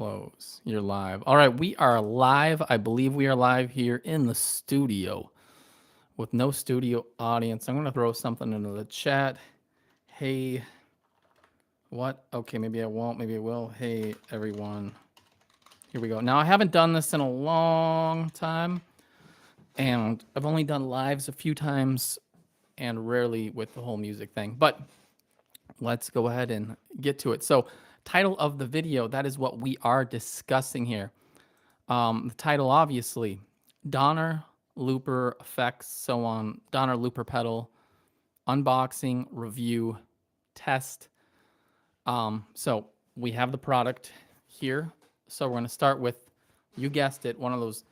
Close. You're live. All right, we are live. I believe we are live here in the studio with no studio audience. I'm going to throw something into the chat. Hey, what? Okay, maybe I won't. Maybe I will. Hey, everyone. Here we go. Now, I haven't done this in a long time, and I've only done lives a few times and rarely with the whole music thing. But let's go ahead and get to it. So, title of the video, that is what we are discussing here. The title, obviously, Donner, looper effects, so on. Donner looper pedal, unboxing, review, test. So we have the product here. So we're going to start with, you guessed it, one of those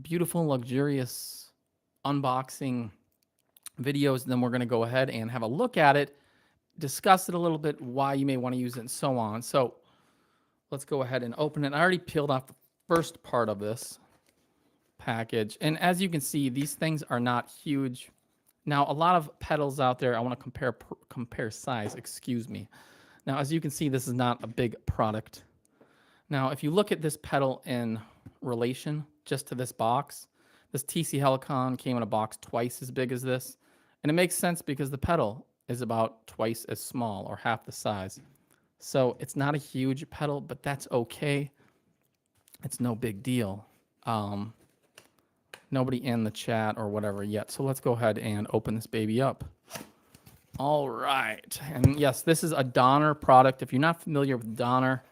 beautiful, luxurious unboxing videos. Then we're going to go ahead and have a look at it, discuss it a little bit, why you may want to use it, and so on. So let's go ahead and open it. I already peeled off the first part of this package. And as you can see, these things are not huge. Now, a lot of pedals out there, I want to compare size, excuse me. Now, as you can see, this is not a big product. Now, if you look at this pedal in relation just to this box, this TC Helicon came in a box twice as big as this. And it makes sense because the pedal is about twice as small or half the size. So it's not a huge pedal, but that's okay. It's no big deal. Nobody in the chat or whatever yet. So let's go ahead and open this baby up. All right. And yes, this is a Donner product. If you're not familiar with Donner,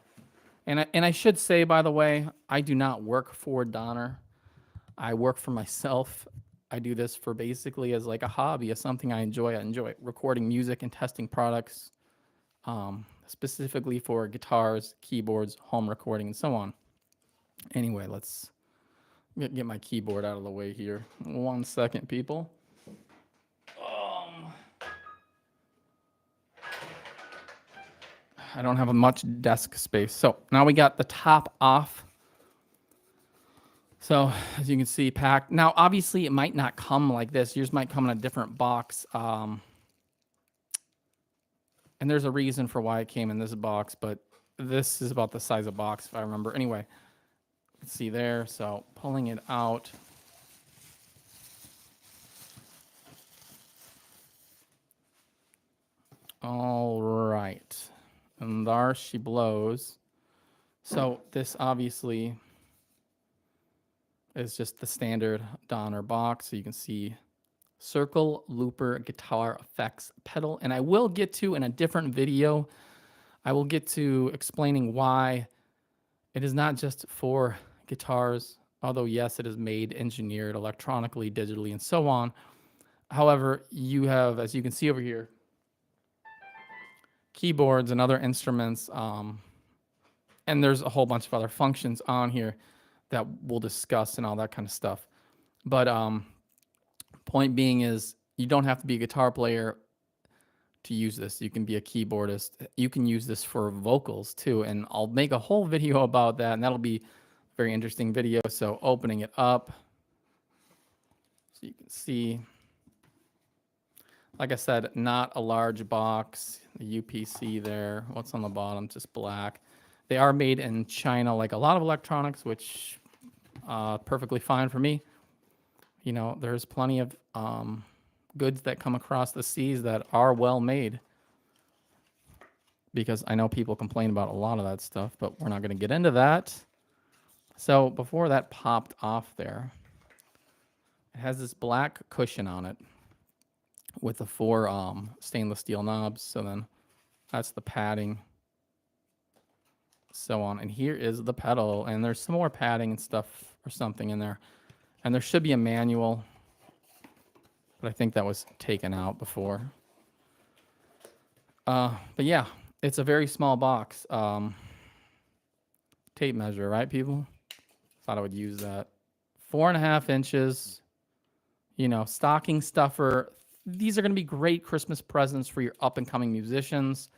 and I should say, by the way, I do not work for Donner. I work for myself. I do this for basically as like a hobby, as something I enjoy. I enjoy recording music and testing products, specifically for guitars, keyboards, home recording, and so on. Anyway, let's get my keyboard out of the way here. 1 second, people. I don't have much desk space. So now we got the top off. So as you can see, packed. Now, obviously, it might not come like this. Yours might come in a different box. And there's a reason for why it came in this box, but this is about the size of box, if I remember. Anyway, let's see there. So pulling it out. All right. And there she blows. So this obviously is just the standard Donner box. So you can see circle looper guitar effects pedal. And I will get to, in a different video, I will get to explaining why it is not just for guitars, although yes, it is made, engineered electronically, digitally, and so on. However, you have, as you can see over here, keyboards and other instruments, and there's a whole bunch of other functions on here that we'll discuss and all that kind of stuff. But point being is, you don't have to be a guitar player to use this. You can be a keyboardist. You can use this for vocals too, and I'll make a whole video about that, and that'll be a very interesting video. So opening it up, so you can see, like I said, not a large box. The UPC there. What's on the bottom? Just black. They are made in China, like a lot of electronics, which perfectly fine for me. You know, there's plenty of goods that come across the seas that are well made, because I know people complain about a lot of that stuff, but we're not going to get into that. So before that popped off there, it has this black cushion on it with the 4 stainless steel knobs. So then that's the padding, so on. And here is the pedal, and there's some more padding and stuff or something in there. And there should be a manual, but I think that was taken out before. But yeah, it's a very small box. Tape measure, right, people? Thought I would use that. 4.5 inches, you know, stocking stuffer. These are going to be great Christmas presents for your up-and-coming musicians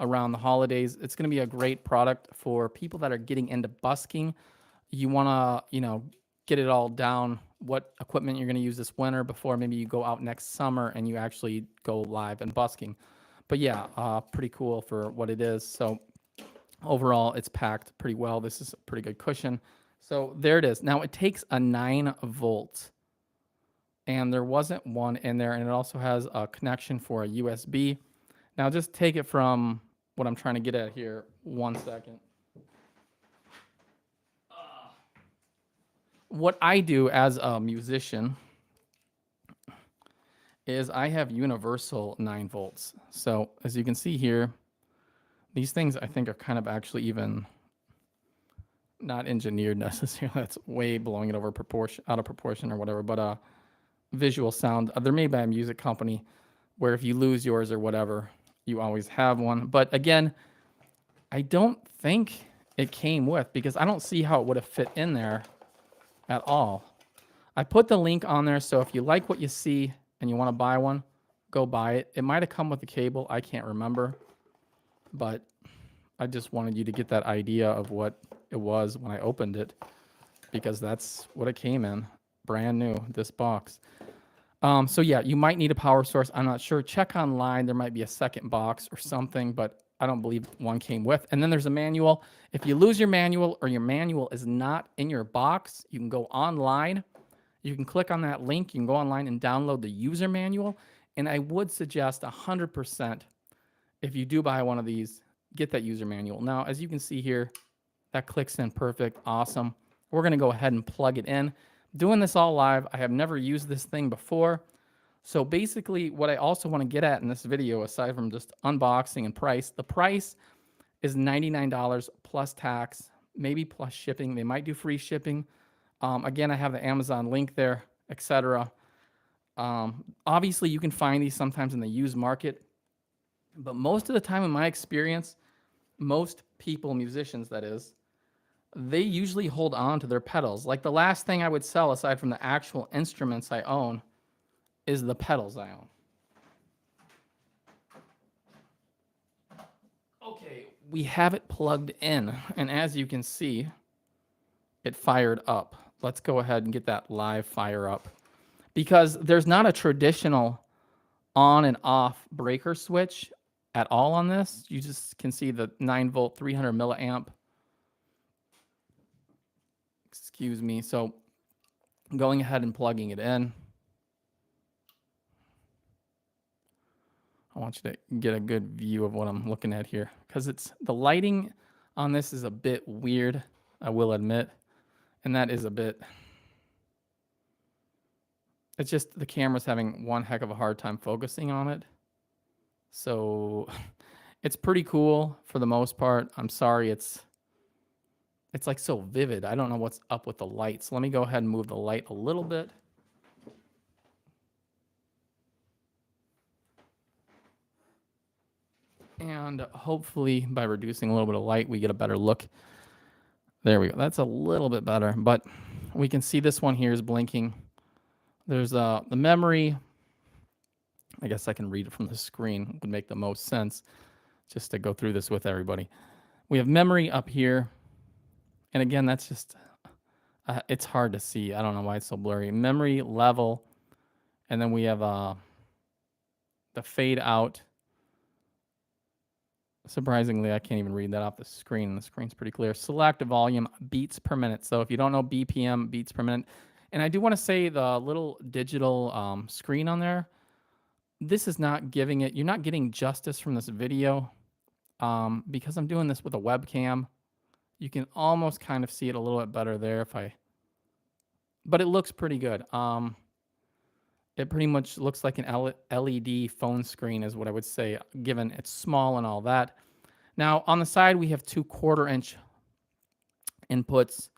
around the holidays. It's going to be a great product for people that are getting into busking. You want to, you know, get it all down, what equipment you're going to use this winter before maybe you go out next summer and you actually go live and busking. But yeah, pretty cool for what it is. So Overall, it's packed pretty well. This is a pretty good cushion. So there it is. Now it takes a 9 volt, and there wasn't one in there, and it also has a connection for a USB. Now just take it from what I'm trying to get at here. 1 second. What I do as a musician is I have universal 9 volts. So as you can see here, these things I think are kind of actually even not engineered necessarily. That's way blowing it over proportion, out of proportion or whatever. But visual sound, they're made by a music company where if you lose yours or whatever, you always have one. But again, I don't think it came with, because I don't see how it would have fit in there at all. I put the link on there, so if you like what you see and you want to buy one, go buy it. It might have come with the cable. I can't remember, but I just wanted you to get that idea of what it was when I opened it, because that's what it came in, brand new, this box. So yeah, you might need a power source. I'm not sure. Check online. There might be a second box or something, but I don't believe one came with. And then there's a manual. If you lose your manual or your manual is not in your box, you can go online. You can click on that link. You can go online and download the user manual. And I would suggest 100%, if you do buy one of these, get that user manual. Now, as you can see here, that clicks in perfect. Awesome. We're going to go ahead and plug it in. Doing this all live. I have never used this thing before. So basically, what I also want to get at in this video, aside from just unboxing and price, the price is $99 plus tax, maybe plus shipping. They might do free shipping. Again, I have the Amazon link there, etc. Obviously, you can find these sometimes in the used market, but most of the time, in my experience, most people, musicians that is, they usually hold on to their pedals. Like the last thing I would sell, aside from the actual instruments I own, is the pedals I own. Okay, we have it plugged in, and as you can see, it fired up. Let's go ahead and get that live fire up, because there's not a traditional on and off breaker switch at all on this. You just can see the 9 volt, 300 milliamp. Excuse me. So going ahead and plugging it in. I want you to get a good view of what I'm looking at here, because it's the lighting on this is a bit weird, I will admit. And that is a bit, it's just the camera's having one heck of a hard time focusing on it. So it's pretty cool for the most part. I'm sorry, it's like so vivid. I don't know what's up with the light. So let me go ahead and move the light a little bit. And hopefully by reducing a little bit of light, we get a better look. There we go. That's a little bit better, but we can see this one here is blinking. There's the memory. I guess I can read it from the screen. It would make the most sense just to go through this with everybody. We have memory up here. And again, that's just, it's hard to see. I don't know why it's so blurry. Memory level. And then we have the fade out. Surprisingly, I can't even read that off the screen. The screen's pretty clear. Select volume, beats per minute. So if you don't know BPM, beats per minute. And I do want to say the little digital screen on there, this is not giving it, you're not getting justice from this video because I'm doing this with a webcam. You can almost kind of see it a little bit better there but it looks pretty good. It pretty much looks like an LED phone screen is what I would say, given it's small and all that. Now, on the side, we have 2 1/4-inch inputs.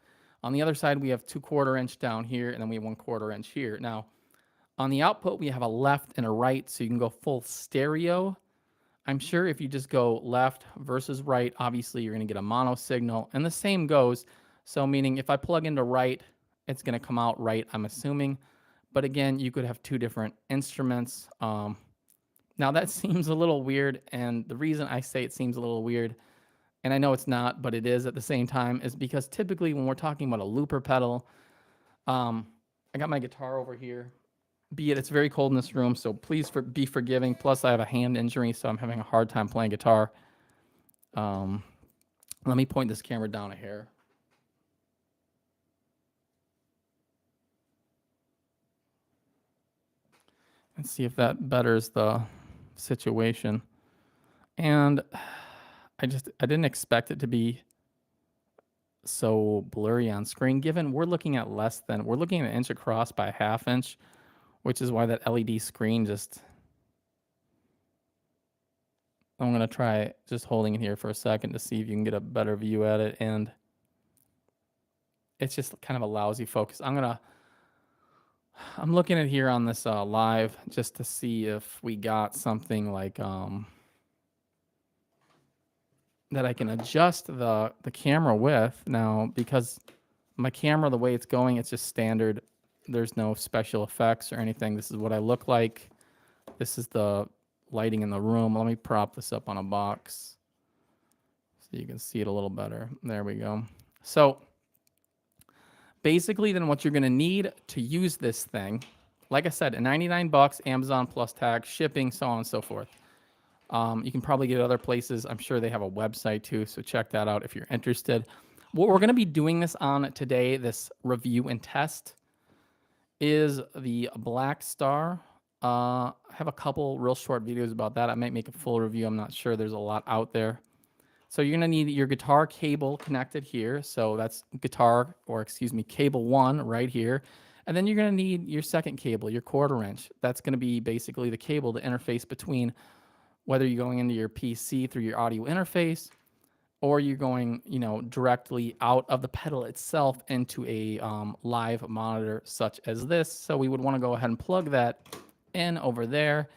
On the other side, we have 2 1/4-inch down here, and then we have 1 1/4-inch here. Now, on the output, we have a left and a right, so you can go full stereo. I'm sure if you just go left versus right, obviously you're going to get a mono signal, and the same goes. So meaning if I plug into right, it's going to come out right, I'm assuming. But again, you could have 2 different instruments. Now that seems a little weird, and the reason I say it seems a little weird, and I know it's not, but it is at the same time, is because typically when we're talking about a looper pedal, I got my guitar over here. It's very cold in this room, so please be forgiving. Plus, I have a hand injury, so I'm having a hard time playing guitar. Let me point this camera down a hair. And see if that betters the situation. And I didn't expect it to be so blurry on screen, given we're looking at we're looking at an inch across by a half inch, which is why that LED screen just, I'm going to try just holding it here for a second to see if you can get a better view at it. And it's just kind of a lousy focus. I'm looking at here on this live just to see if we got something like that I can adjust the camera with now, because my camera, the way it's going, it's just standard. There's no special effects or anything. This is what I look like. This is the lighting in the room. Let me prop this up on a box so you can see it a little better. There we go. So basically then what you're going to need to use this thing, like I said, $99, Amazon plus tax, shipping, so on and so forth. You can probably get it other places. I'm sure they have a website too, so check that out if you're interested. What we're going to be doing this on today, this review and test, is the Black Star. I have a couple real short videos about that. I might make a full review. I'm not sure. There's a lot out there. So you're going to need your guitar cable connected here. So that's guitar, or excuse me, cable 1 right here. And then you're going to need your second cable, your 1/4 inch. That's going to be basically the cable to interface between whether you're going into your PC through your audio interface, or you're going, directly out of the pedal itself into a live monitor such as this. So we would want to go ahead and plug that in over there.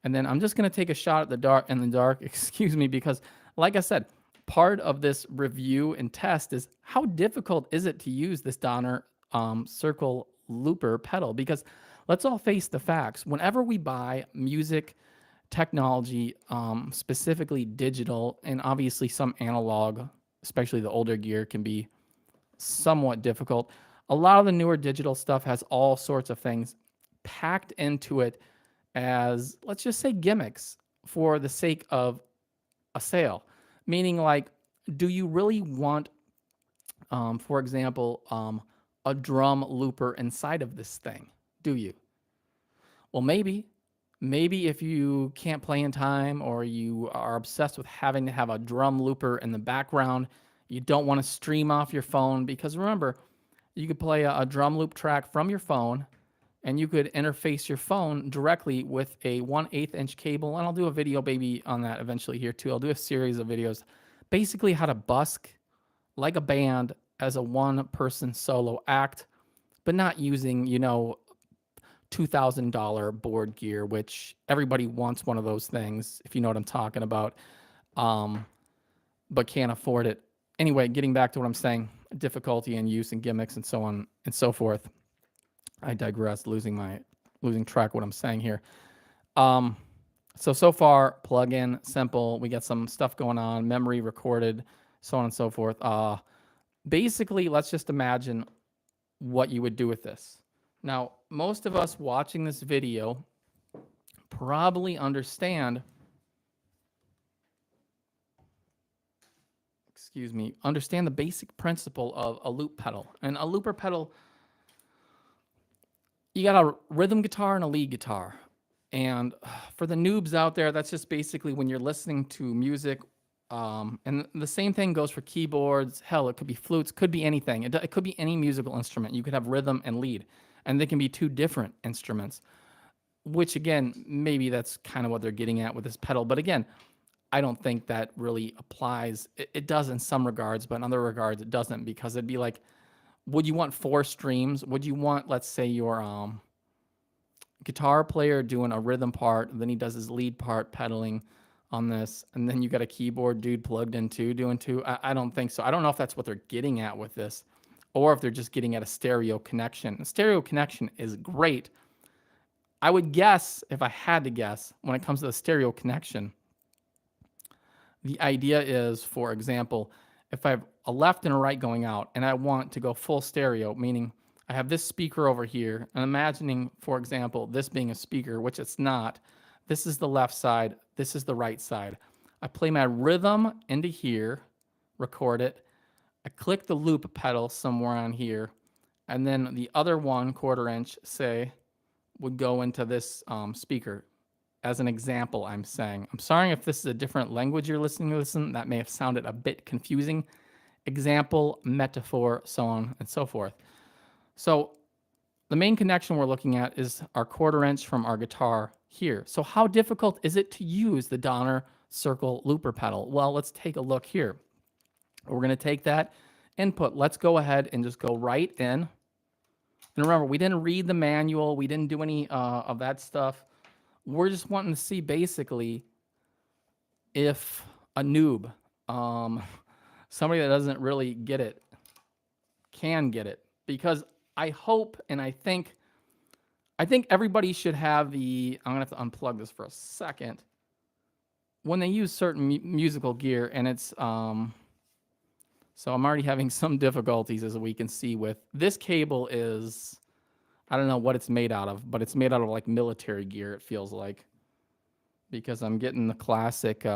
And then I'm just going to take a shot at the dark, excuse me, because like I said, part of this review and test is how difficult is it to use this Donner circle looper pedal? Because let's all face the facts. Whenever we buy music technology, specifically digital, and obviously some analog, especially the older gear, can be somewhat difficult. A lot of the newer digital stuff has all sorts of things packed into it as, let's just say, gimmicks for the sake of a sale. Meaning, like, do you really want, for example, a drum looper inside of this thing? Do you? Well, maybe. Maybe if you can't play in time, or you are obsessed with having to have a drum looper in the background, you don't want to stream off your phone, because remember, you could play a drum loop track from your phone, and you could interface your phone directly with a 1/8 inch cable. And I'll do a video maybe on that eventually here too. I'll do a series of videos, basically how to busk like a band as a one-person solo act, but not using, $2,000 board gear, which everybody wants one of those things, if you know what I'm talking about, but can't afford it. Anyway, getting back to what I'm saying, difficulty in use and gimmicks and so on and so forth. I digress, losing track of what I'm saying here. So far, plug-in, simple. We got some stuff going on, memory recorded, so on and so forth. Basically, let's just imagine what you would do with this. Now, most of us watching this video probably understand the basic principle of a loop pedal. And a looper pedal, you got a rhythm guitar and a lead guitar. And for the noobs out there, that's just basically when you're listening to music. And the same thing goes for keyboards. Hell, it could be flutes, could be anything. It could be any musical instrument. You could have rhythm and lead, and they can be two different instruments, which again, maybe that's kind of what they're getting at with this pedal. But again, I don't think that really applies. It does in some regards, but in other regards, it doesn't, because it'd be like, would you want 4 streams? Would you want, let's say, your guitar player doing a rhythm part, and then he does his lead part pedaling on this, and then you got a keyboard dude plugged in too, doing 2? I don't think so. I don't know if that's what they're getting at with this, or if they're just getting at a stereo connection. A stereo connection is great. I would guess, if I had to guess, when it comes to the stereo connection, the idea is, for example, if I have a left and a right going out, and I want to go full stereo, meaning I have this speaker over here, and imagining, for example, this being a speaker, which it's not. This is the left side. This is the right side. I play my rhythm into here, record it. I click the loop pedal somewhere on here, and then the other 1/4 inch, say, would go into this speaker. As an example, I'm saying. I'm sorry if this is a different language you're listening to. That may have sounded a bit confusing. Example, metaphor, so on and so forth. So the main connection we're looking at is our 1/4 inch from our guitar here. So how difficult is it to use the Donner Circle looper pedal? Well, let's take a look here. We're going to take that input. Let's go ahead and just go right in. And remember, we didn't read the manual. We didn't do any of that stuff. We're just wanting to see basically if a noob, somebody that doesn't really get it, can get it. Because I hope and I think everybody should have the, I'm going to have to unplug this for a second. When they use certain musical gear, and it's, so I'm already having some difficulties, as we can see with this cable is, I don't know what it's made out of, but it's made out of like military gear, it feels like. Because I'm getting the classic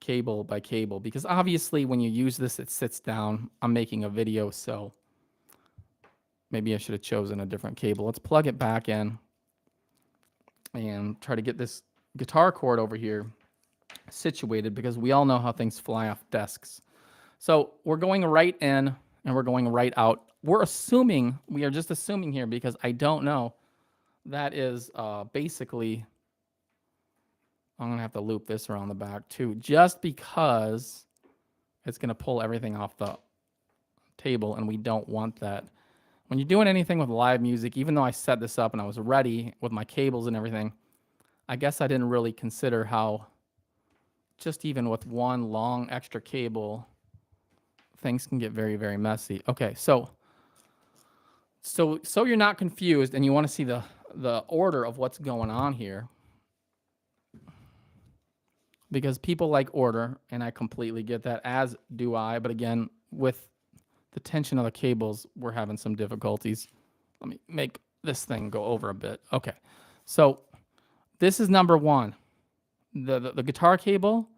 cable by cable. Because obviously when you use this, it sits down. I'm making a video, so maybe I should have chosen a different cable. Let's plug it back in and try to get this guitar cord over here situated, because we all know how things fly off desks. So we're going right in and we're going right out. We're assuming, we are just assuming here, because I don't know, that is basically, I'm going to have to loop this around the back too, just because it's going to pull everything off the table, and we don't want that. When you're doing anything with live music, even though I set this up and I was ready with my cables and everything, I guess I didn't really consider how just even with one long extra cable, things can get very, very messy. Okay, so you're not confused and you want to see the order of what's going on here, because people like order, and I completely get that, as do I. But again, with the tension of the cables, we're having some difficulties. Let me make this thing go over a bit. Okay, so this is number one. The guitar cable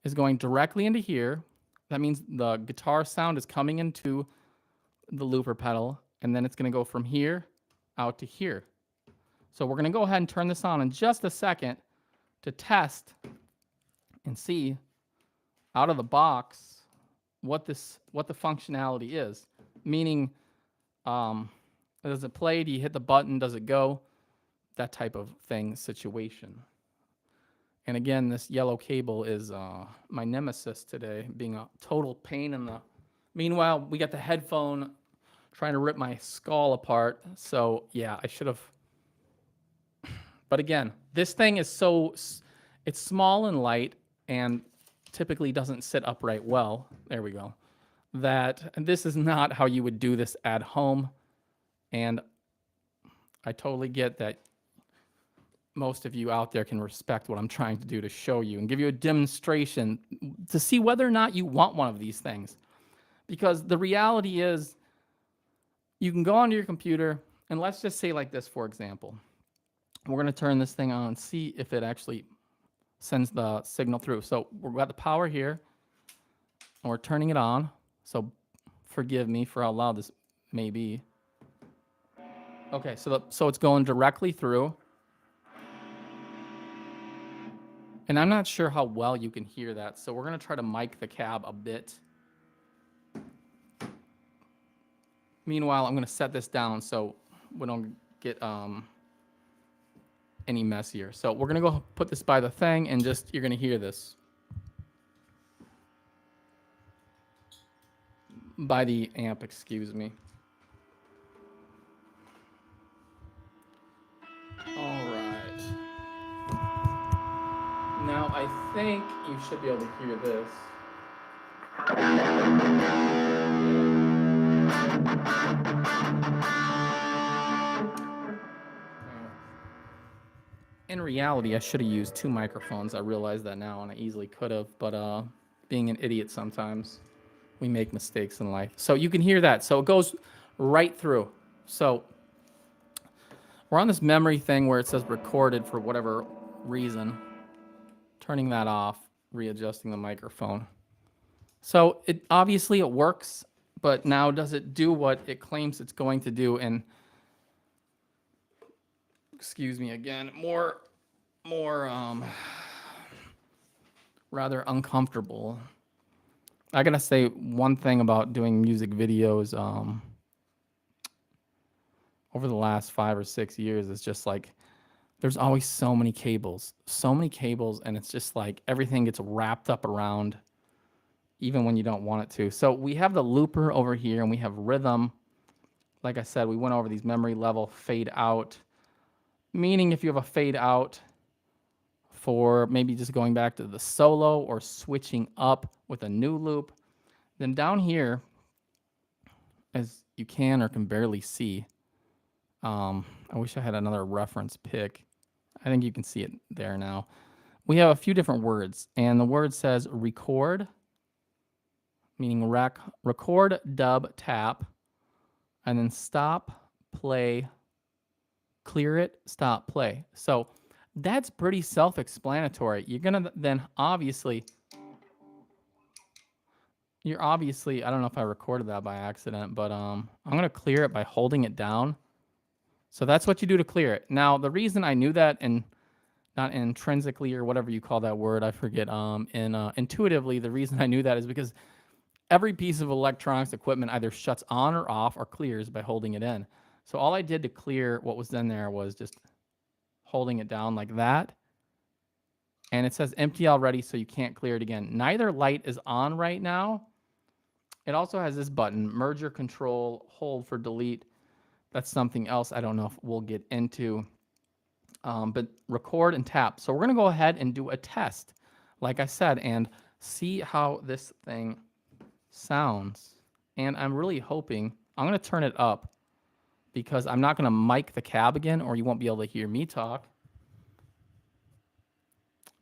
is going directly into here. That means the guitar sound is coming into the looper pedal, and then it's going to go from here out to here. So we're going to go ahead and turn this on in just a second to test and see out of the box what the functionality is. Meaning, does it play? Do you hit the button? Does it go? That type of thing situation. And again, this yellow cable is my nemesis today, being a total pain in the... Meanwhile, we got the headphone trying to rip my skull apart. So yeah, I should have... But again, this thing is so... It's small and light and typically doesn't sit upright well. There we go. And this is not how you would do this at home. And I totally get that most of you out there can respect what I'm trying to do to show you and give you a demonstration to see whether or not you want one of these things. Because the reality is, you can go onto your computer, and let's just say like this, for example. We're going to turn this thing on and see if it actually sends the signal through. So we've got the power here, and we're turning it on. So forgive me for how loud this may be. Okay, so it's going directly through. And I'm not sure how well you can hear that, so we're going to try to mic the cab a bit. Meanwhile, I'm going to set this down so we don't get any messier. So we're going to go put this by the thing, and you're going to hear this. By the amp, excuse me. All right. Now, I think you should be able to hear this. In reality, I should have used 2 microphones. I realize that now, and I easily could have, but being an idiot sometimes, we make mistakes in life. So you can hear that. So it goes right through. So we're on this memory thing where it says recorded for whatever reason. Turning that off, readjusting the microphone. So it obviously it works, but now does it do what it claims it's going to do? And excuse me again, more rather uncomfortable. I gotta say one thing about doing music videos over the last 5 or 6 years is just like there's always so many cables, and it's just like everything gets wrapped up around even when you don't want it to. So we have the looper over here, and we have rhythm. Like I said, we went over these memory level fade out, meaning if you have a fade out for maybe just going back to the solo or switching up with a new loop, then down here, as you can or can barely see, I wish I had another reference pick. I think you can see it there now. We have a few different words, and the word says record, meaning record, dub, tap, and then stop, play, clear it, stop, play. So that's pretty self-explanatory. You're gonna then you're obviously, I don't know if I recorded that by accident, but I'm gonna clear it by holding it down. So that's what you do to clear it. Now the reason I knew that, and not intrinsically or whatever you call that word, I forget. Intuitively, the reason I knew that is because every piece of electronics equipment either shuts on or off or clears by holding it in. So all I did to clear what was in there was just holding it down like that. And it says empty already, so you can't clear it again. Neither light is on right now. It also has this button, merger control, hold for delete. That's something else I don't know if we'll get into. But record and tap. So we're going to go ahead and do a test, like I said, and see how this thing sounds. And I'm really hoping, I'm going to turn it up because I'm not going to mic the cab again, or you won't be able to hear me talk.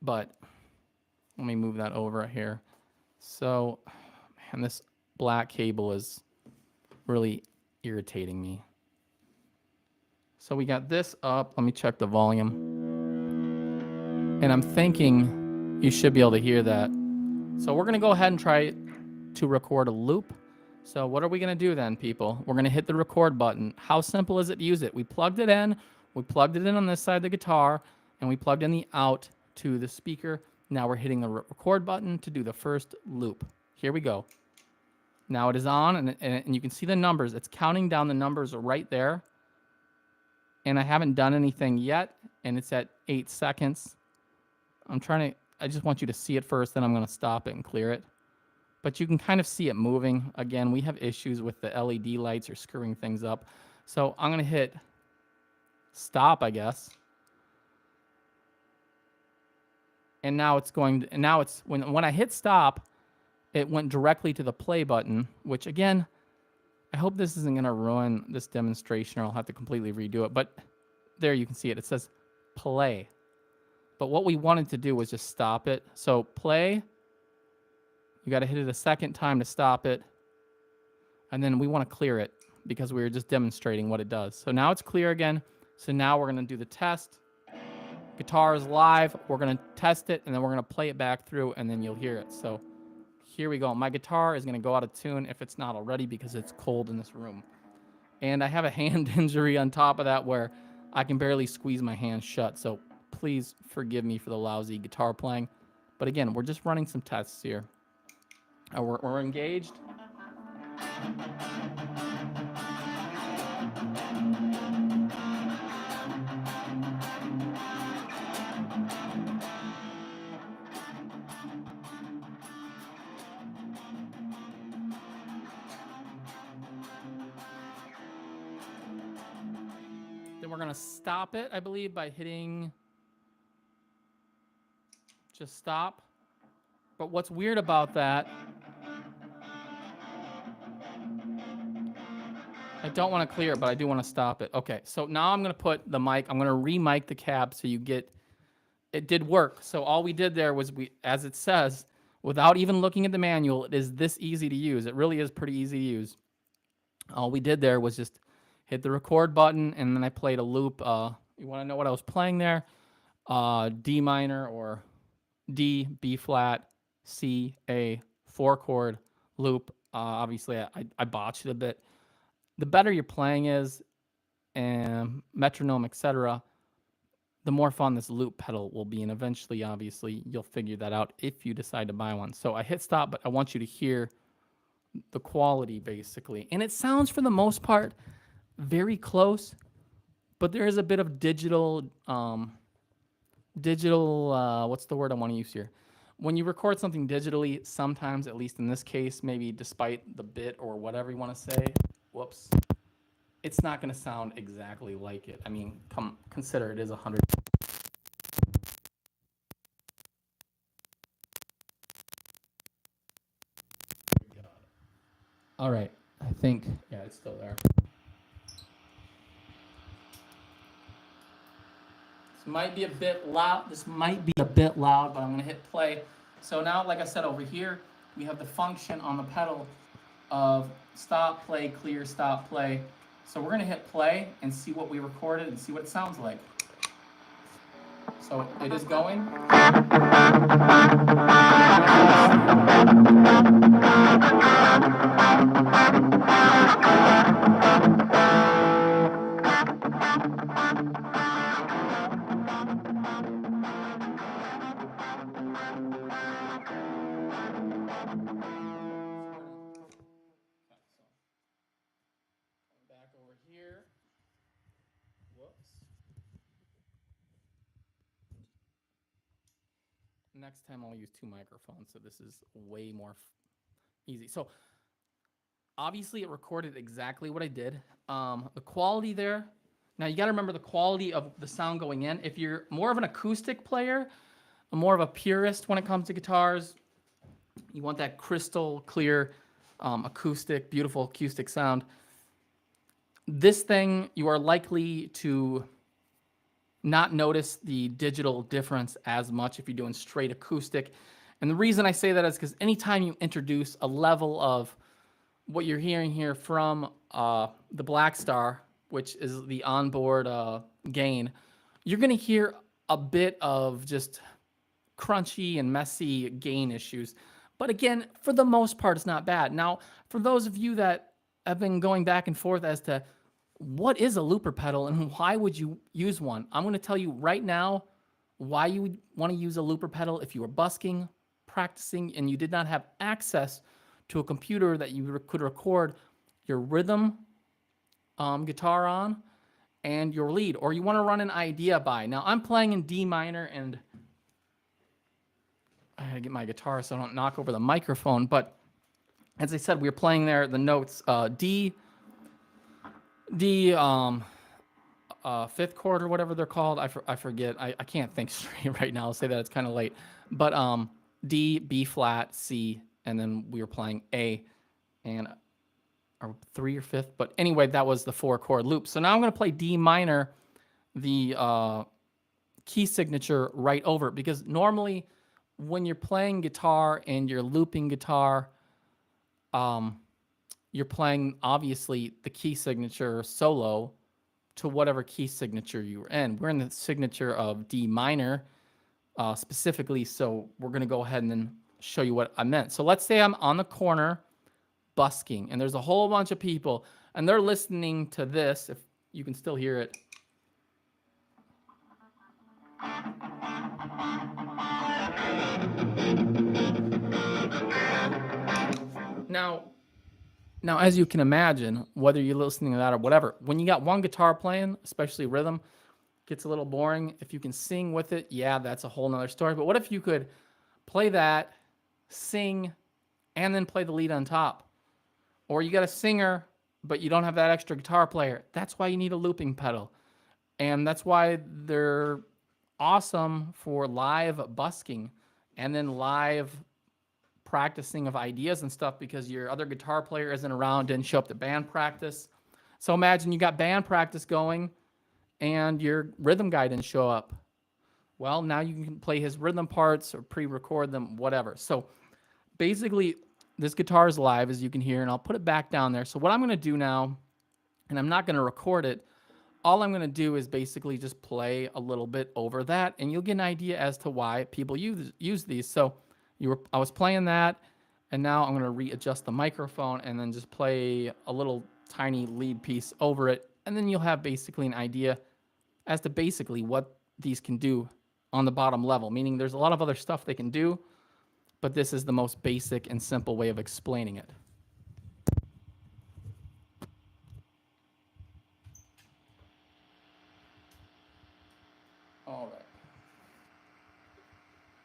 But let me move that over here. So, man, this black cable is really irritating me. So we got this up. Let me check the volume. And I'm thinking you should be able to hear that. So we're going to go ahead and try to record a loop. So what are we going to do then, people? We're going to hit the record button. How simple is it to use it? We plugged it in. We plugged it in on this side of the guitar, and we plugged in the out to the speaker. Now we're hitting the record button to do the first loop. Here we go. Now it is on, and you can see the numbers. It's counting down the numbers right there. And I haven't done anything yet, and it's at 8 seconds. I just want you to see it first, then I'm going to stop it and clear it. But you can kind of see it moving. Again, we have issues with the LED lights or screwing things up. So I'm going to hit stop, I guess. And now it's going to, and now it's, when I hit stop, it went directly to the play button, which again, I hope this isn't going to ruin this demonstration or I'll have to completely redo it. But there you can see it. It says play. But what we wanted to do was just stop it. So play. You got to hit it a second time to stop it. And then we want to clear it because we were just demonstrating what it does. So now it's clear again. So now we're going to do the test. Guitar is live. We're going to test it, and then we're going to play it back through, and then you'll hear it. So here we go. My guitar is going to go out of tune if it's not already because it's cold in this room. And I have a hand injury on top of that where I can barely squeeze my hand shut. So please forgive me for the lousy guitar playing. But again, we're just running some tests here. We're engaged. Then we're going to stop it, I believe, by hitting just stop. But what's weird about that, I don't want to clear it, but I do want to stop it. Okay, so now I'm going to put the mic, I'm going to re-mic the cab so you get, it did work. So all we did there was, as it says, without even looking at the manual, it is this easy to use. It really is pretty easy to use. All we did there was just hit the record button, and then I played a loop. You want to know what I was playing there? D minor or D, B flat, C, A, 4-chord loop. Obviously, I botched it a bit. The better your playing is, and metronome, etc., the more fun this loop pedal will be. And eventually, obviously, you'll figure that out if you decide to buy one. So I hit stop, but I want you to hear the quality, basically. And it sounds, for the most part, very close, but there is a bit of digital, what's the word I want to use here? When you record something digitally, sometimes, at least in this case, maybe despite the bit or whatever you want to say, whoops, it's not going to sound exactly like it. I mean, consider it is 100. All right, I think, yeah, it's still there. This might be a bit loud. But I'm going to hit play. So now, like I said, over here, we have the function on the pedal of stop, play, clear, stop, play. So we're going to hit play and see what we recorded and see what it sounds like. So it is going. Back over here. Whoops. Next time I'll use 2 microphones, so this is way more easy. So obviously it recorded exactly what I did. The quality there, now you got to remember the quality of the sound going in. If you're more of an acoustic player, more of a purist when it comes to guitars, you want that crystal clear acoustic, beautiful acoustic sound. This thing, you are likely to not notice the digital difference as much if you're doing straight acoustic. And the reason I say that is because anytime you introduce a level of what you're hearing here from the Black Star, which is the onboard gain, you're going to hear a bit of just crunchy and messy gain issues. But again, for the most part, it's not bad. Now, for those of you that have been going back and forth as to what is a looper pedal and why would you use one, I'm going to tell you right now why you would want to use a looper pedal if you were busking, practicing, and you did not have access to a computer that you could record your rhythm guitar on and your lead, or you want to run an idea by. Now, I'm playing in D minor, and I gotta get my guitar so I don't knock over the microphone, but as I said, we were playing there the notes D, fifth chord or whatever they're called. I forget. I can't think straight right now. I'll say that it's kind of late. But D, B flat, C, and then we were playing A, and or 3 or 5th. But anyway, that was the 4-chord loop. So now I'm going to play D minor, the key signature right over it, because normally when you're playing guitar and you're looping guitar, you're playing obviously the key signature solo to whatever key signature you were in. We're in the signature of D minor specifically, so we're going to go ahead and then show you what I meant. So let's say I'm on the corner busking, and there's a whole bunch of people, and they're listening to this, if you can still hear it. Now, as you can imagine, whether you're listening to that or whatever, when you got one guitar playing, especially rhythm, gets a little boring. If you can sing with it, yeah, that's a whole nother story. But what if you could play that, sing, and then play the lead on top? Or you got a singer, but you don't have that extra guitar player. That's why you need a looping pedal. And that's why they're awesome for live busking and then live practicing of ideas and stuff, because your other guitar player isn't around, didn't show up to band practice. So imagine you got band practice going and your rhythm guy didn't show up. Well, now you can play his rhythm parts or pre-record them, whatever. So basically, this guitar is live, as you can hear, and I'll put it back down there. So what I'm going to do now, and I'm not going to record it, all I'm going to do is basically just play a little bit over that, and you'll get an idea as to why people use these. So I was playing that, And now I'm going to readjust the microphone and then just play a little tiny lead piece over it. And then you'll have basically an idea as to basically what these can do on the bottom level, meaning there's a lot of other stuff they can do, but this is the most basic and simple way of explaining it. All right.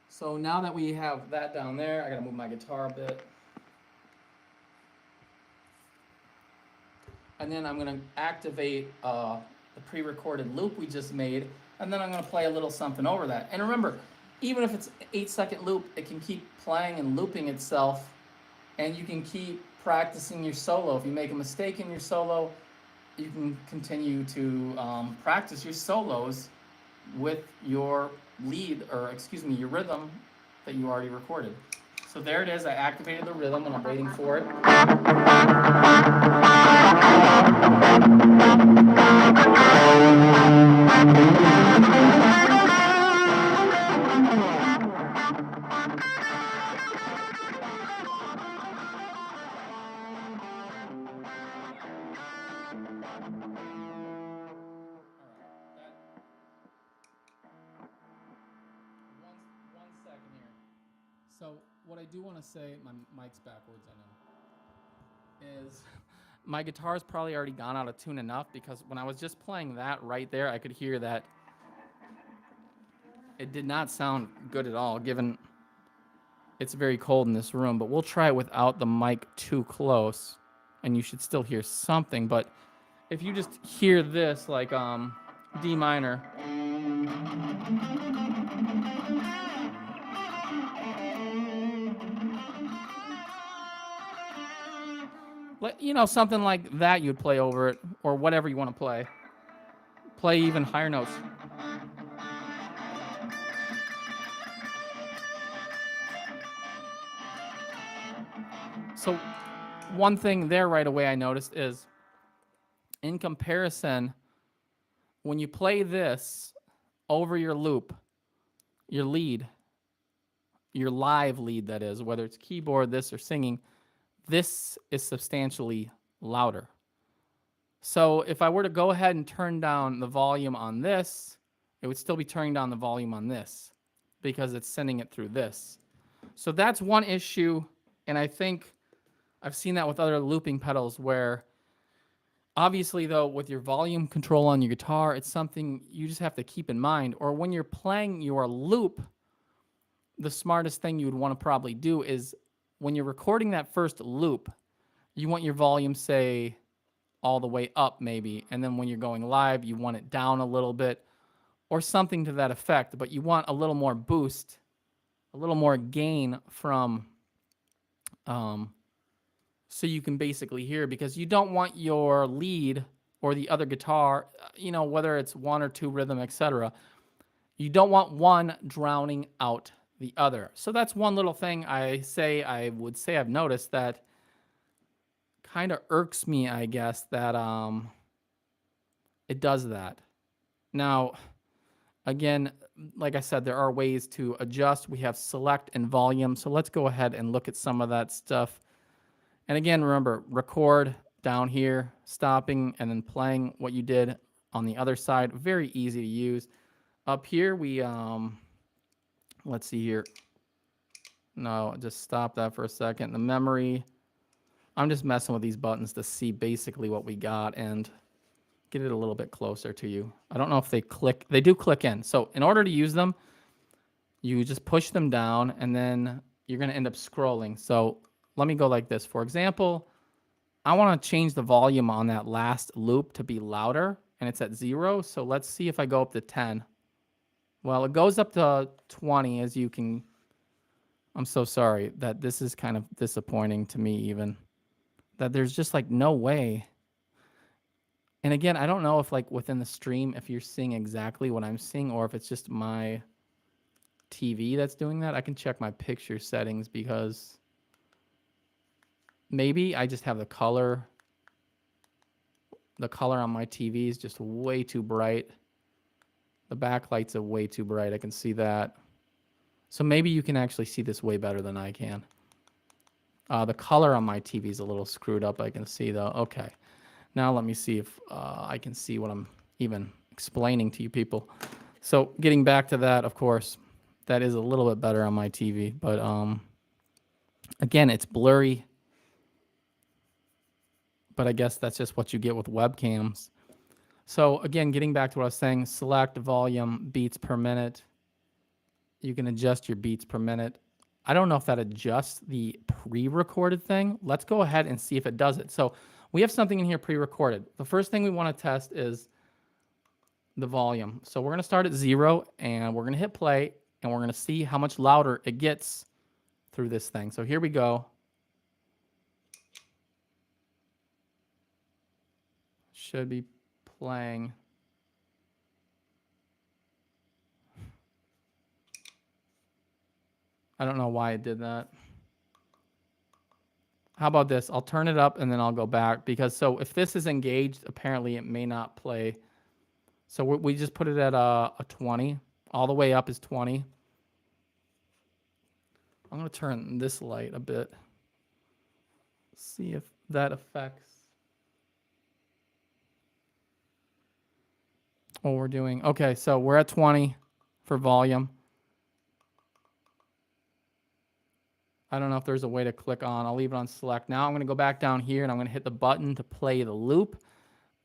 So now that we have that down there, I gotta move my guitar a bit. And then I'm gonna activate the pre-recorded loop we just made, and then I'm gonna play a little something over that. And remember, even if it's an 8-second loop, it can keep playing and looping itself, and you can keep practicing your solo. If you make a mistake in your solo, you can continue to practice your solos with your lead, or excuse me, your rhythm that you already recorded. So there it is. I activated the rhythm and I'm waiting for it. One second here. So what I do want to say, my mic's backwards, I know, is my guitar's probably already gone out of tune enough, because when I was just playing that right there, I could hear that it did not sound good at all, given it's very cold in this room. But we'll try it without the mic too close, and you should still hear something. But if you just hear this, like D minor, you know, something like that, you'd play over it, or whatever you want to play. Play even higher notes. So one thing there right away I noticed is, in comparison, when you play this over your loop, your lead, your live lead, that is, whether it's keyboard, this, or singing, this is substantially louder. So if I were to go ahead and turn down the volume on this, it would still be turning down the volume on this, because it's sending it through this. So that's one issue, and I think I've seen that with other looping pedals, where obviously, though, with your volume control on your guitar, it's something you just have to keep in mind. Or when you're playing your loop, the smartest thing you would want to probably do is, when you're recording that first loop, you want your volume, say, all the way up maybe, and then when you're going live, you want it down a little bit, or something to that effect. But you want a little more boost, a little more gain from so you can basically hear, because you don't want your lead or the other guitar, you know, whether it's one or two rhythm, etc., you don't want one drowning out the other. So that's one little thing I would say I've noticed that kind of irks me, I guess, that it does that. Now, again, like I said, there are ways to adjust. We have select and volume. So let's go ahead and look at some of that stuff. And again, remember, record down here, stopping, and then playing what you did on the other side. Very easy to use. Up here, we, let's see here. No, just stop that for a second. The memory, I'm just messing with these buttons to see basically what we got and get it a little bit closer to you. I don't know if they click. They do click in. So in order to use them, you just push them down, and then you're going to end up scrolling. So let me go like this. For example, I want to change the volume on that last loop to be louder, and it's at 0. So let's see if I go up to 10. Well, it goes up to 20, as you can. I'm so sorry that this is kind of disappointing to me, even that there's just like no way. And again, I don't know if like within the stream, if you're seeing exactly what I'm seeing, or if it's just my TV that's doing that. I can check my picture settings, because maybe I just have the color. The color on my TV is just way too bright. The backlights are way too bright. I can see that. So maybe you can actually see this way better than I can. The color on my TV is a little screwed up. I can see though. Okay. Now let me see if I can see what I'm even explaining to you people. So getting back to that, of course, that is a little bit better on my TV, but again, it's blurry. But I guess that's just what you get with webcams. So again, getting back to what I was saying, select volume, beats per minute. You can adjust your beats per minute. I don't know if that adjusts the pre-recorded thing. Let's go ahead and see if it does it. So we have something in here pre-recorded. The first thing we want to test is the volume. So we're going to start at 0 and we're going to hit play and we're going to see how much louder it gets through this thing. So here we go. Should be playing. I don't know why it did that. How about this? I'll turn it up and then I'll go back because so if this is engaged, apparently it may not play. So we just put it at a 20. All the way up is 20. I'm going to turn this light a bit. See if that affects what we're doing. Okay, so we're at 20 for volume. I don't know if there's a way to click on. I'll leave it on select. Now I'm going to go back down here and I'm going to hit the button to play the loop,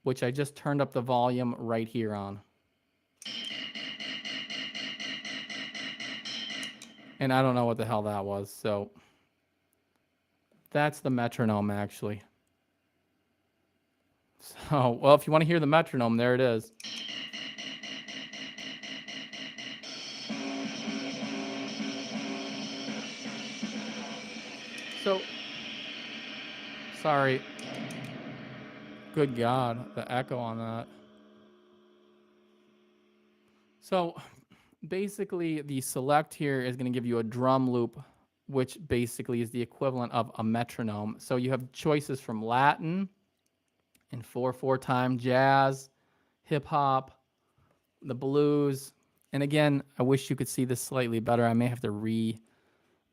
which I just turned up the volume right here on. And I don't know what the hell that was. So that's the metronome, actually. So, well, if you want to hear the metronome, there it is. So, sorry. Good God, the echo on that. So, basically, the select here is going to give you a drum loop, which basically is the equivalent of a metronome. So you have choices from Latin and 4/4 time, jazz, hip hop, the blues. And again, I wish you could see this slightly better. I may have to redo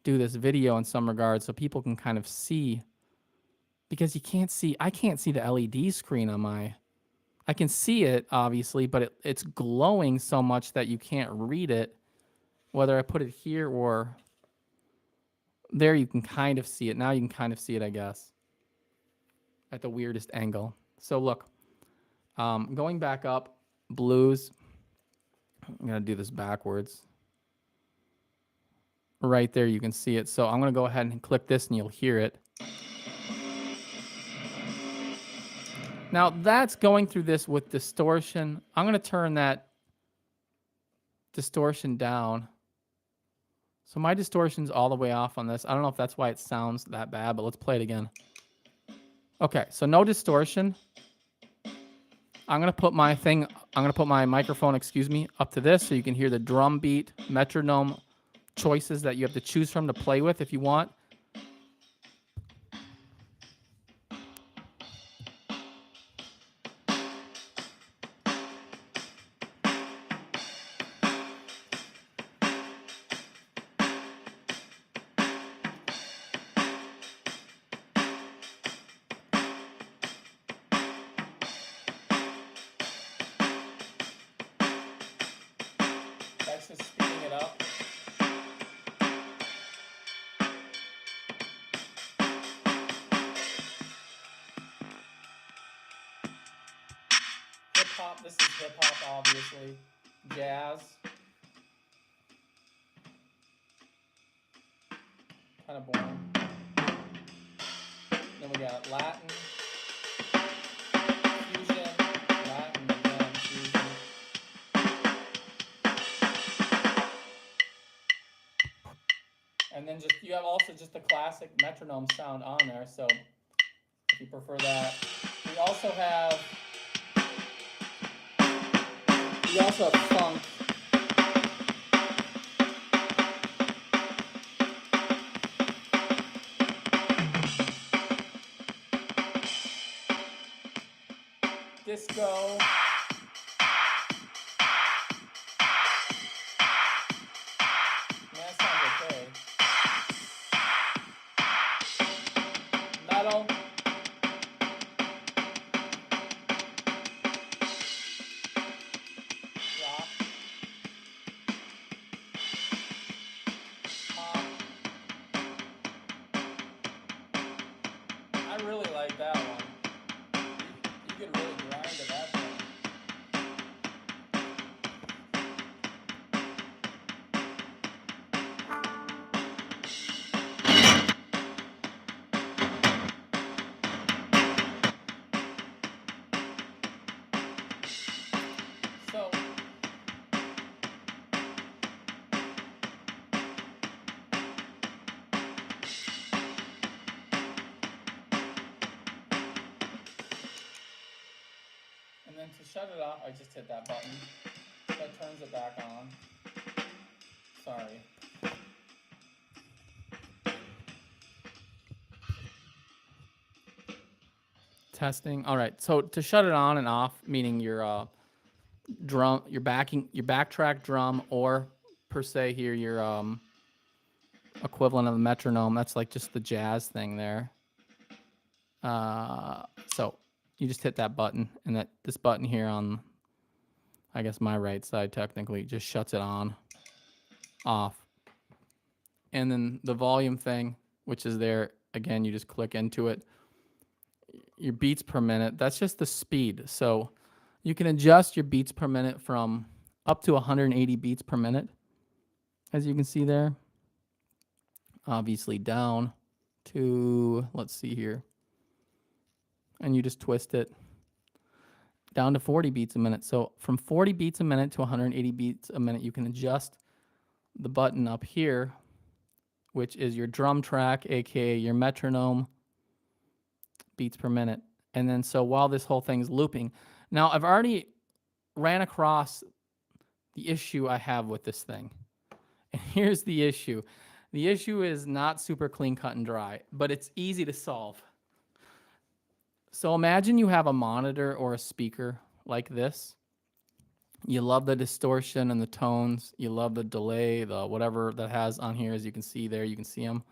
this video in some regards so people can kind of see, because you can't see, I can't see the LED screen on my, I can see it obviously, but it's glowing so much that you can't read it. Whether I put it here or there, you can kind of see it. Now you can kind of see it, I guess, at the weirdest angle. So look, going back up, blues. I'm going to do this backwards. Right there, you can see it. So I'm going to go ahead and click this and you'll hear it. Now that's going through this with distortion. I'm going to turn that distortion down. So my distortion's all the way off on this. I don't know if that's why it sounds that bad, but let's play it again. Okay, so no distortion. I'm going to put my thing, I'm going to put my microphone, excuse me, up to this so you can hear the drum beat, metronome choices that you have to choose from to play with if you want. That's just speeding it up. Hip hop, this is hip hop, obviously. Jazz. Kind of boring. Then we got Latin. Fusion. Latin again, fusion. And then just you have also just the classic metronome sound on there, so if you prefer that. We also have funk. Disco. That sounds okay. I really like that one. You could really grind to that thing. So and then to shut it off, I just hit that button. That turns it back on. Sorry. Testing. All right. So to shut it on and off, meaning your drum, your backtrack drum, or per se here your equivalent of the metronome. That's like just the jazz thing there. So you just hit that button, and this button here on, I guess, my right side technically just shuts it on, off. And then the volume thing, which is there, again, you just click into it. Your beats per minute, that's just the speed. So you can adjust your beats per minute from up to 180 beats per minute, as you can see there. Obviously down to, let's see here, and you just twist it down to 40 beats a minute. So from 40 beats a minute to 180 beats a minute, you can adjust the button up here, which is your drum track, aka your metronome, beats per minute. And then so while this whole thing's looping, now I've already ran across the issue I have with this thing. And here's the issue. The issue is not super clean, cut, and dry, but it's easy to solve. So imagine you have a monitor or a speaker like this. You love the distortion and the tones. You love the delay, the whatever that has on here, as you can see there. You can see them.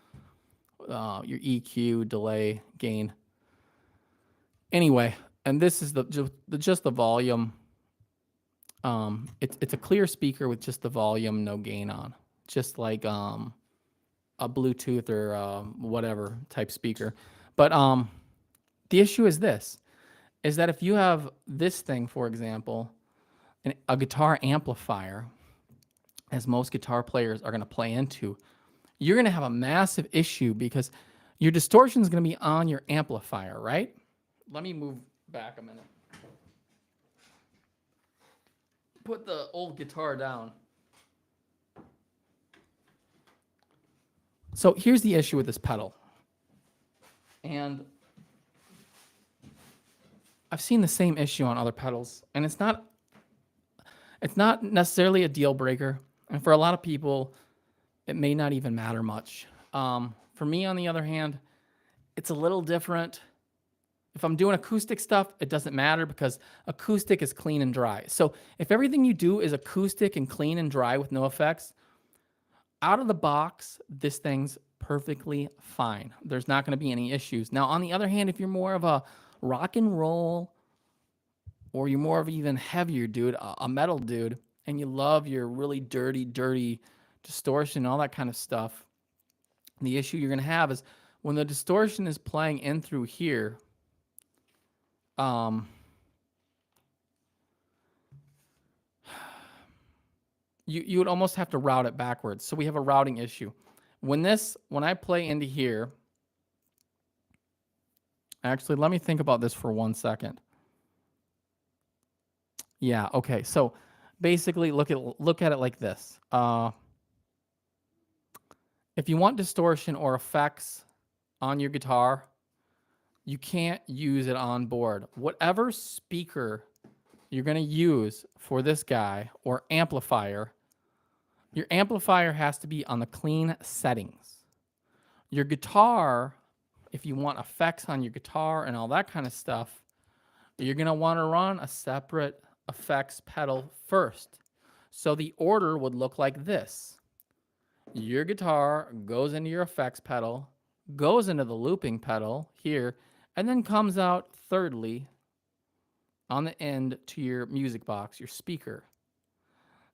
Your EQ, delay, gain. Anyway, and this is just the volume. It's a clear speaker with just the volume, no gain on. Just like a Bluetooth or whatever type speaker. But the issue is this, is that if you have this thing, for example, a guitar amplifier, as most guitar players are going to play into, you're going to have a massive issue because your distortion is going to be on your amplifier, right? Let me move back a minute. Put the old guitar down. So here's the issue with this pedal. And I've seen the same issue on other pedals, and it's not necessarily a deal breaker. And for a lot of people, it may not even matter much. For me, on the other hand, it's a little different. If I'm doing acoustic stuff, it doesn't matter because acoustic is clean and dry. So if everything you do is acoustic and clean and dry with no effects, out of the box, this thing's perfectly fine. There's not going to be any issues. Now, on the other hand, if you're more of a rock and roll, or you're more of even heavier dude, a metal dude, and you love your really dirty distortion, all that kind of stuff, the issue you're going to have is when the distortion is playing in through here, you would almost have to route it backwards. So we have a routing issue. When I play into here, actually, let me think about this for 1 second. Yeah, okay. So basically look at it like this. If you want distortion or effects on your guitar, you can't use it on board. Whatever speaker you're going to use for this guy or amplifier, your amplifier has to be on the clean settings. Your guitar, if you want effects on your guitar and all that kind of stuff, you're going to want to run a separate effects pedal first. So the order would look like this. Your guitar goes into your effects pedal, goes into the looping pedal here, and then comes out thirdly on the end to your music box, your speaker.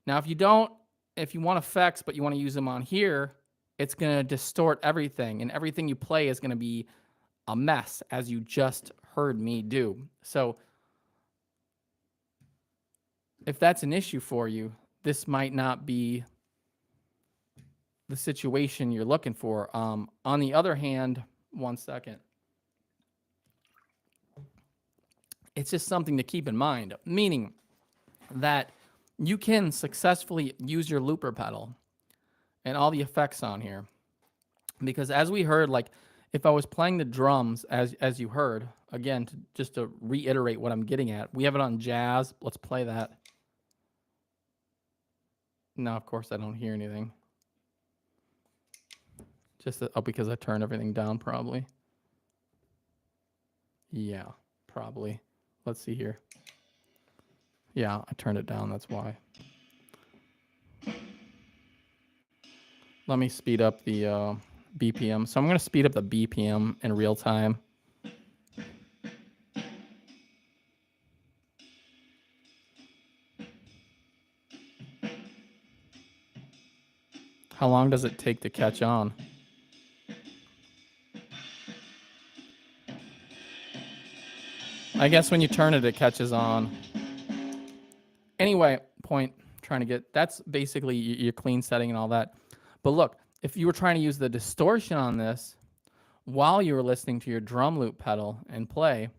Now, if you want effects, but you want to use them on here, it's going to distort everything, and everything you play is going to be a mess, as you just heard me do. So if that's an issue for you, this might not be the situation you're looking for. On the other hand, one second. It's just something to keep in mind, meaning that you can successfully use your looper pedal and all the effects on here. Because as we heard, like if I was playing the drums as you heard, again, just to reiterate what I'm getting at, we have it on jazz. Let's play that. No, of course I don't hear anything. Just because I turned everything down, probably. Yeah, probably. Let's see here. Yeah, I turned it down. That's why. Let me speed up the BPM. So I'm going to speed up the BPM in real time. How long does it take to catch on? I guess when you turn it, it catches on. Anyway, point trying to get, that's basically your clean setting and all that. But look, if you were trying to use the distortion on this while you were listening to your drum loop pedal and play,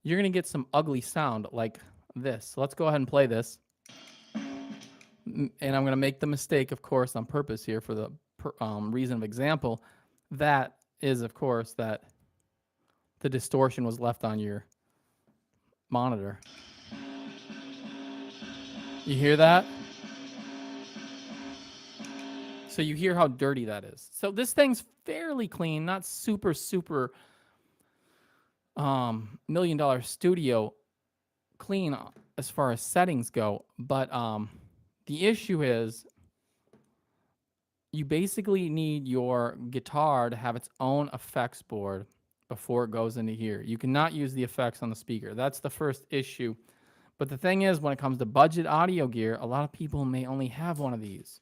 you're going to get some ugly sound like this. So let's go ahead and play this. And I'm going to make the mistake, of course, on purpose here for the reason of example. That is, of course, that the distortion was left on your monitor. You hear that? So you hear how dirty that is. So this thing's fairly clean, not super $1 million studio clean as far as settings go, but the issue is you basically need your guitar to have its own effects board before it goes into here. You cannot use the effects on the speaker. That's the first issue. But the thing is, when it comes to budget audio gear, a lot of people may only have one of these,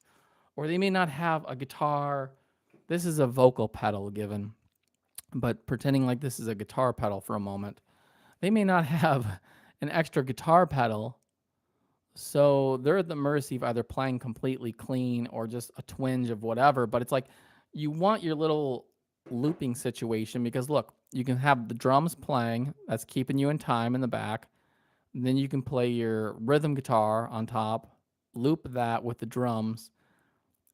or they may not have a guitar. This is a vocal pedal given, but pretending like this is a guitar pedal for a moment, they may not have an extra guitar pedal. So they're at the mercy of either playing completely clean or just a twinge of whatever. But it's like you want your little looping situation, because look, you can have the drums playing, that's keeping you in time in the back. Then you can play your rhythm guitar on top, loop that with the drums,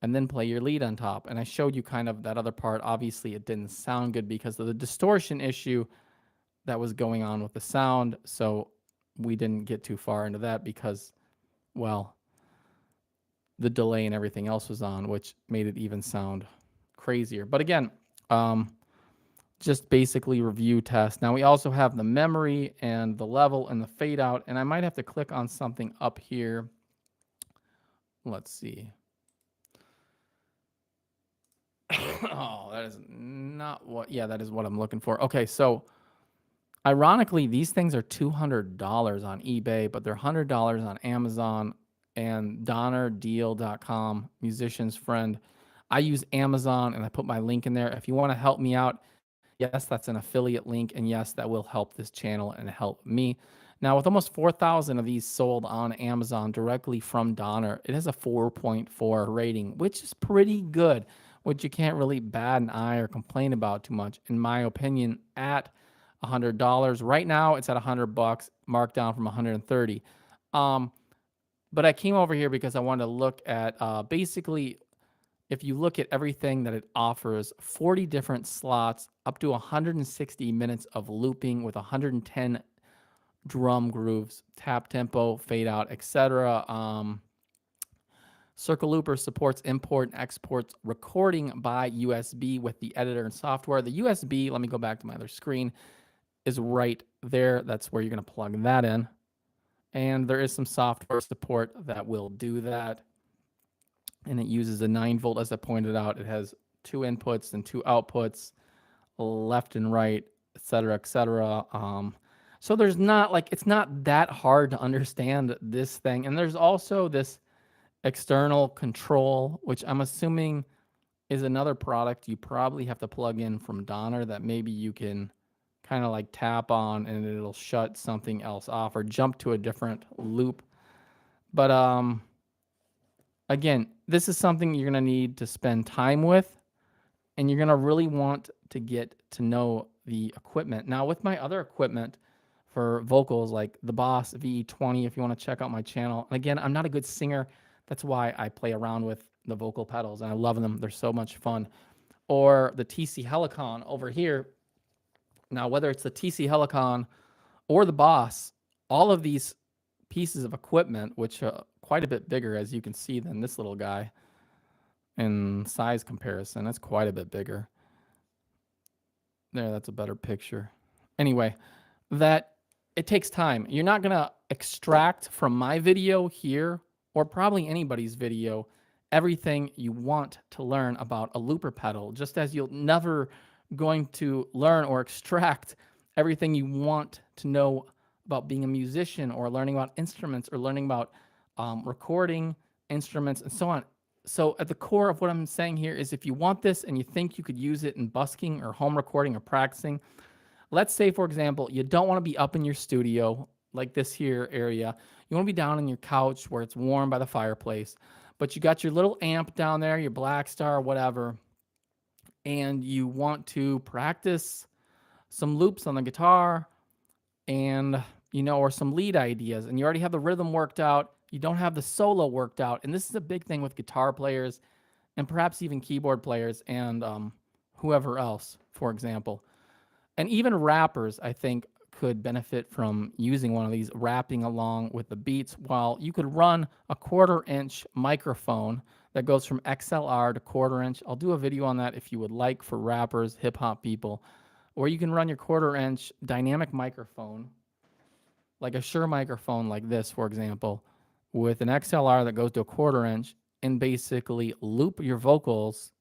and then play your lead on top. And I showed you kind of that other part. Obviously, it didn't sound good because of the distortion issue that was going on with the sound. So we didn't get too far into that because, well, the delay and everything else was on, which made it even sound crazier. But again, just basically review test. Now we also have the memory and the level and the fade out, and I might have to click on something up here. Let's see. Oh, that is not what, yeah, that is what I'm looking for. Okay, so ironically, these things are $200 on eBay, but they're $100 on Amazon and donnerdeal.com, musician's friend. I use Amazon and I put my link in there. If you want to help me out, yes, that's an affiliate link, and yes, that will help this channel and help me. Now, with almost 4,000 of these sold on Amazon directly from Donner, it has a 4.4 rating, which is pretty good, which you can't really bat an eye or complain about too much, in my opinion, at $100. Right now, it's at $100, marked down from 130. But I came over here because I wanted to look at basically, if you look at everything that it offers, 40 different slots, up to 160 minutes of looping with 110 drum grooves, tap tempo, fade out, etc. Circle Looper supports import and export recording by USB with the editor and software. The USB, let me go back to my other screen, is right there. That's where you're going to plug that in. And there is some software support that will do that. And it uses a 9-volt, as I pointed out. It has 2 inputs and 2 outputs, left and right, etc., etc. So there's not, like, it's not that hard to understand this thing. And there's also this external control, which I'm assuming is another product you probably have to plug in from Donner that maybe you can kind of like tap on and it'll shut something else off or jump to a different loop. But again, this is something you're going to need to spend time with, and you're going to really want to get to know the equipment. Now, with my other equipment for vocals, like the Boss VE20, if you want to check out my channel. And again, I'm not a good singer. That's why I play around with the vocal pedals, and I love them. They're so much fun. Or the TC Helicon over here. Now, whether it's the TC Helicon or the Boss, all of these pieces of equipment, which are quite a bit bigger, as you can see, than this little guy in size comparison. That's quite a bit bigger. There, that's a better picture. Anyway, that it takes time. You're not going to extract from my video here, or probably anybody's video, everything you want to learn about a looper pedal, just as you'll never going to learn or extract everything you want to know about being a musician or learning about instruments or learning about recording instruments and so on. So at the core of what I'm saying here is if you want this and you think you could use it in busking or home recording or practicing, let's say, for example, you don't want to be up in your studio like this here area. You want to be down on your couch where it's warm by the fireplace, but you got your little amp down there, your Black Star, whatever, and you want to practice some loops on the guitar and, or some lead ideas, and you already have the rhythm worked out. You don't have the solo worked out. And this is a big thing with guitar players and perhaps even keyboard players and whoever else, for example. And even rappers, I think, could benefit from using one of these, rapping along with the beats, while you could run a 1/4-inch microphone that goes from XLR to 1/4-inch. I'll do a video on that if you would like, for rappers, hip-hop people. Or you can run your 1/4-inch dynamic microphone, like a Shure microphone like this, for example, with an XLR that goes to a 1/4-inch, and basically loop your vocals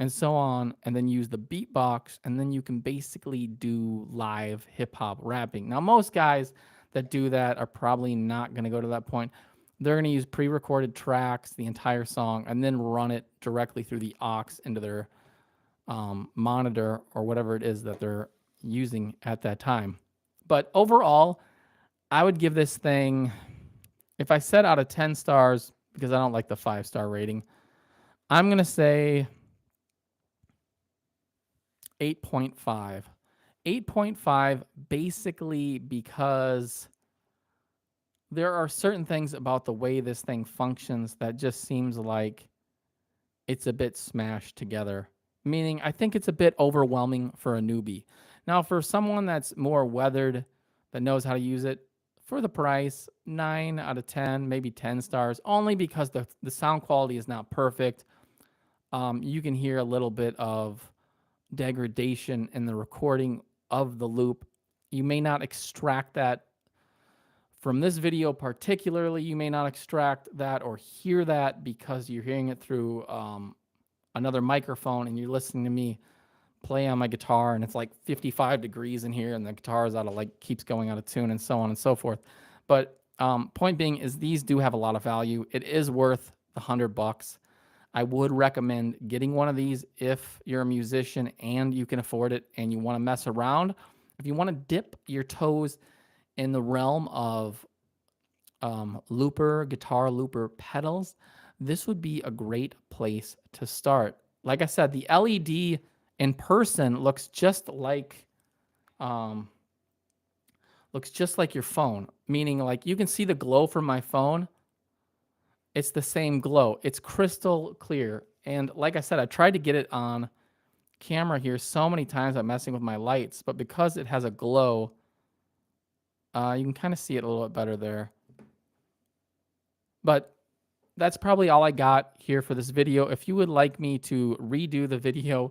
and so on, and then use the beatbox, and then you can basically do live hip-hop rapping. Now, most guys that do that are probably not going to go to that point. They're going to use pre-recorded tracks, the entire song, and then run it directly through the aux into their monitor or whatever it is that they're using at that time. But overall, I would give this thing, if I said out of 10 stars, because I don't like the 5-star rating, I'm going to say 8.5. 8.5 basically because there are certain things about the way this thing functions that just seems like it's a bit smashed together. Meaning, I think it's a bit overwhelming for a newbie. Now, for someone that's more weathered, that knows how to use it, for the price, 9 out of 10, maybe 10 stars, only because the sound quality is not perfect. You can hear a little bit of degradation in the recording of the loop. You may not extract that from this video particularly. You may not extract that or hear that because you're hearing it through another microphone and you're listening to me play on my guitar and it's like 55 degrees in here and the guitar is keeps going out of tune and so on and so forth. But point being is these do have a lot of value. It is worth the $100. I would recommend getting one of these if you're a musician and you can afford it and you want to mess around. If you want to dip your toes in the realm of guitar looper pedals, this would be a great place to start. Like I said, the LED in person looks just like your phone, meaning like you can see the glow from my phone. It's the same glow. It's crystal clear. And like I said, I tried to get it on camera here so many times. I'm messing with my lights, but because it has a glow, you can kind of see it a little bit better there. But that's probably all I got here for this video. If you would like me to redo the video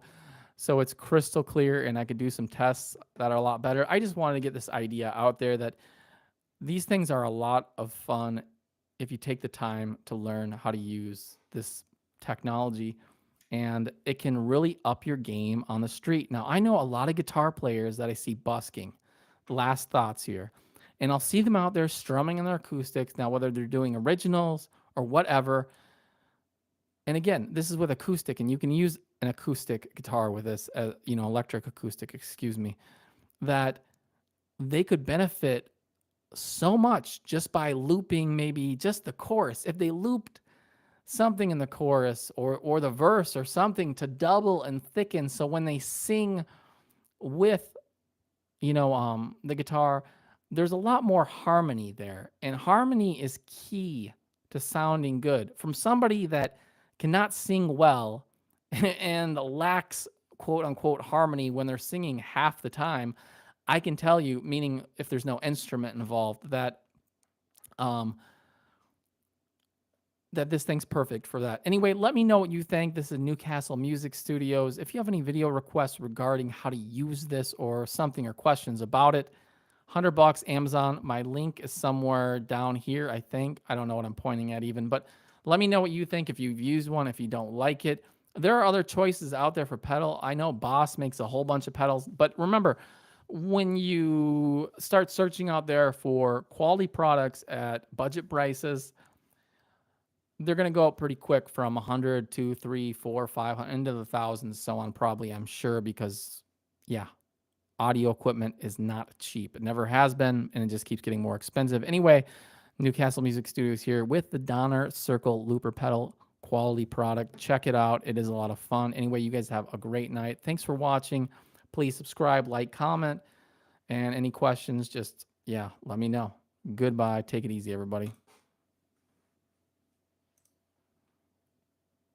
so it's crystal clear and I could do some tests that are a lot better, I just wanted to get this idea out there that these things are a lot of fun if you take the time to learn how to use this technology, and it can really up your game on the street. Now, I know a lot of guitar players that I see busking. Last thoughts here. And I'll see them out there strumming in their acoustics. Now, whether they're doing originals or whatever, And again, this is with acoustic, and you can use an acoustic guitar with this, electric acoustic, excuse me, that they could benefit so much just by looping maybe just the chorus. If they looped something in the chorus or the verse or something to double and thicken, so when they sing with the guitar, there's a lot more harmony there, and harmony is key to sounding good. From somebody that cannot sing well and lacks quote unquote harmony when they're singing half the time, I can tell you, meaning if there's no instrument involved, that um, that this thing's perfect for that. Anyway, let me know what you think. This is Newcastle Music Studios. If you have any video requests regarding how to use this or something or questions about it, $100 Amazon. My link is somewhere down here, I think. I don't know what I'm pointing at even, but let me know what you think if you've used one, if you don't like it. There are other choices out there for pedal. I know Boss makes a whole bunch of pedals, but remember, when you start searching out there for quality products at budget prices, they're going to go up pretty quick from 100 to 3, 4, 500 into the thousands, so on, probably, I'm sure, because yeah, audio equipment is not cheap. It never has been, and it just keeps getting more expensive. Anyway, Newcastle Music Studios here with the Donner Circle Looper Pedal, quality product. Check it out. It is a lot of fun. Anyway, you guys have a great night. Thanks for watching. Please subscribe, like, comment, and any questions, just, yeah, let me know. Goodbye. Take it easy, everybody.